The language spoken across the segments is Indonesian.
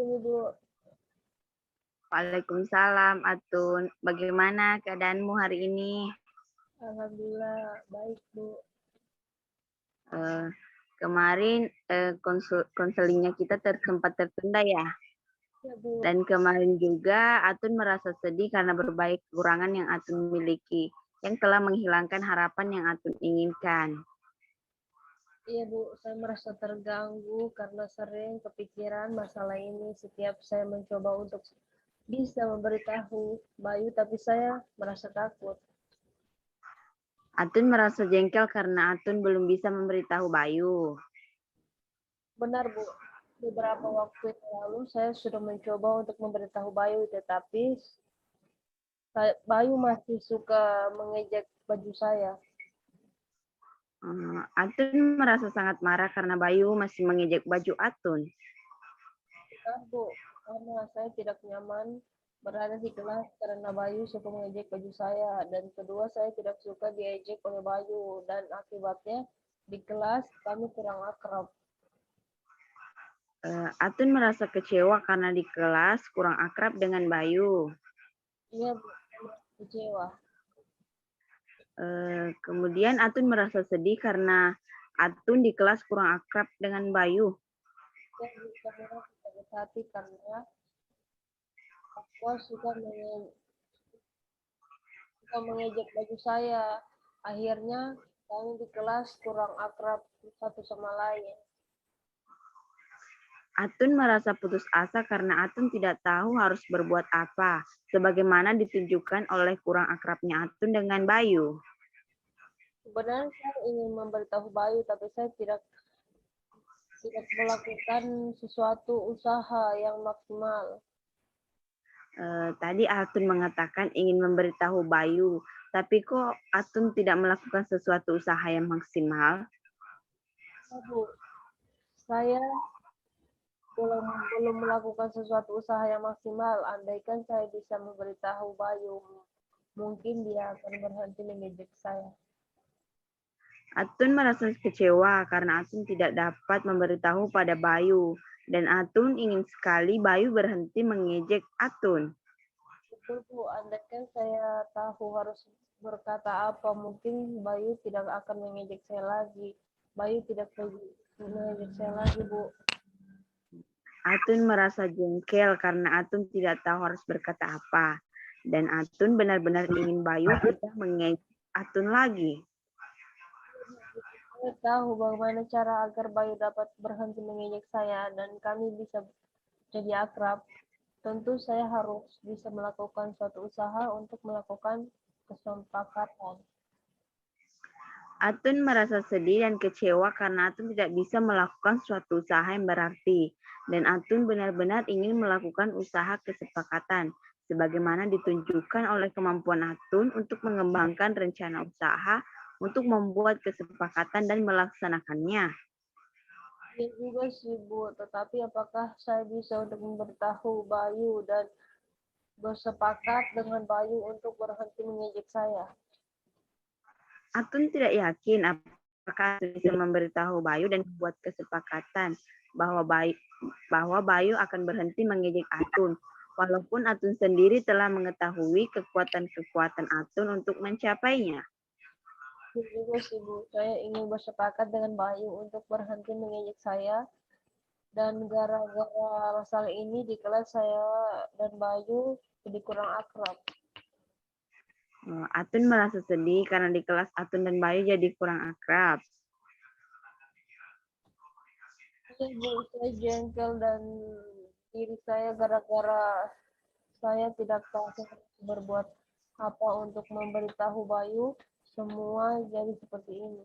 Ibu. Waalaikumsalam, Atun. Bagaimana keadaanmu hari ini? Alhamdulillah baik, Bu. Eh, Kemarin konselingnya kita sempat tertunda ya. Ya, Bu. Dan kemarin juga Atun merasa sedih karena berbagai kekurangan yang Atun miliki, yang telah menghilangkan harapan yang Atun inginkan. Iya, Bu. Saya merasa terganggu karena sering kepikiran masalah ini setiap saya mencoba untuk bisa memberitahu Bayu, tapi saya merasa takut. Atun merasa jengkel karena Atun belum bisa memberitahu Bayu. Benar, Bu. Beberapa waktu yang lalu saya sudah mencoba untuk memberitahu Bayu, tetapi Bayu masih suka mengejek baju saya. Atun merasa sangat marah karena Bayu masih mengejek baju Atun. Benar, Bu. Karena saya tidak nyaman berada di kelas karena Bayu suka mengejek baju saya. Dan kedua, saya tidak suka diejek oleh Bayu. Dan akibatnya di kelas kami kurang akrab. Atun merasa kecewa karena di kelas kurang akrab dengan Bayu. Iya, Bu. Saya kecewa. Kemudian Atun merasa sedih karena Atun di kelas kurang akrab dengan Bayu. Saya bisa merasa sakit hati karena aku suka mengejek baju saya. Akhirnya kami di kelas kurang akrab satu sama lain. Atun merasa putus asa karena Atun tidak tahu harus berbuat apa, sebagaimana ditunjukkan oleh kurang akrabnya Atun dengan Bayu. Sebenarnya saya ingin memberitahu Bayu, tapi saya tidak melakukan sesuatu usaha yang maksimal. Tadi Atun mengatakan ingin memberitahu Bayu, tapi kok Atun tidak melakukan sesuatu usaha yang maksimal? Ya, Bu, saya belum melakukan sesuatu usaha yang maksimal. Andaikan saya bisa memberitahu Bayu, mungkin dia akan berhenti mengejek saya. Atun merasa kecewa karena Atun tidak dapat memberitahu pada Bayu, dan Atun ingin sekali Bayu berhenti mengejek Atun. Betul, Bu, andaikan saya tahu harus berkata apa, mungkin Bayu tidak akan mengejek saya lagi. Bayu tidak mengejek saya lagi, Bu. Atun merasa jengkel karena Atun tidak tahu harus berkata apa. Dan Atun benar-benar ingin Bayu tidak mengejek Atun lagi. Saya tahu bagaimana cara agar Bayu dapat berhenti mengejek saya dan kami bisa jadi akrab. Tentu saya harus bisa melakukan suatu usaha untuk melakukan kesepakatan. Atun merasa sedih dan kecewa karena Atun tidak bisa melakukan suatu usaha yang berarti. Dan Atun benar-benar ingin melakukan usaha kesepakatan, sebagaimana ditunjukkan oleh kemampuan Atun untuk mengembangkan rencana usaha, untuk membuat kesepakatan dan melaksanakannya. Ya juga sih, Bu, tetapi apakah saya bisa untuk memberitahu Bayu dan bersepakat dengan Bayu untuk berhenti mengejek saya? Atun tidak yakin apakah Atun bisa memberitahu Bayu dan membuat kesepakatan bahwa Bayu akan berhenti mengejek Atun, walaupun Atun sendiri telah mengetahui kekuatan-kekuatan Atun untuk mencapainya. Ya juga sih, Bu, saya ingin bersepakat dengan Bayu untuk berhenti mengejek saya. Dan gara-gara masalah ini di kelas saya dan Bayu jadi kurang akrab. Atun merasa sedih karena di kelas Atun dan Bayu jadi kurang akrab. Iya, Bu, saya jengkel dan diri saya gara-gara saya tidak tahu berbuat apa untuk memberitahu Bayu, semua jadi seperti ini.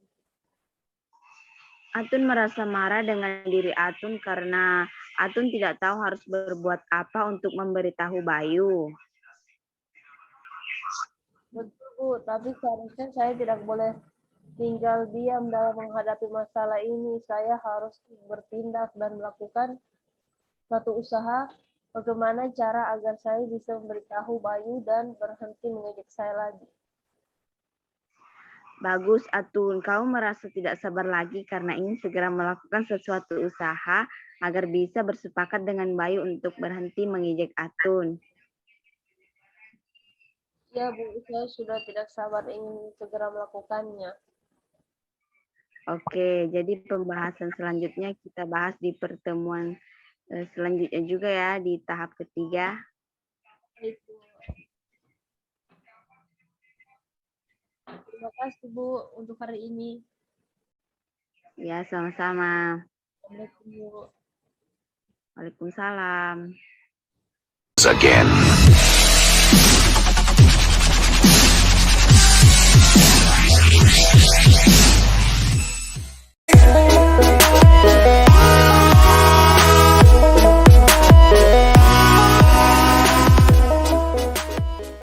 Atun merasa marah dengan diri Atun karena Atun tidak tahu harus berbuat apa untuk memberitahu Bayu. Betul, Bu, tapi seharusnya saya tidak boleh tinggal diam dalam menghadapi masalah ini. Saya harus bertindak dan melakukan suatu usaha bagaimana cara agar saya bisa memberitahu Bayu dan berhenti mengejek saya lagi. Bagus, Atun. Kau merasa tidak sabar lagi karena ingin segera melakukan sesuatu usaha agar bisa bersepakat dengan Bayu untuk berhenti mengejek Atun. Ya, Bu, saya sudah tidak sabar ingin segera melakukannya. Oke, jadi pembahasan selanjutnya kita bahas di pertemuan selanjutnya juga ya, di tahap ketiga. Itu. Terima kasih, Bu, untuk hari ini. Ya, sama-sama. Assalamualaikum, Bu. Waalaikumsalam. Again.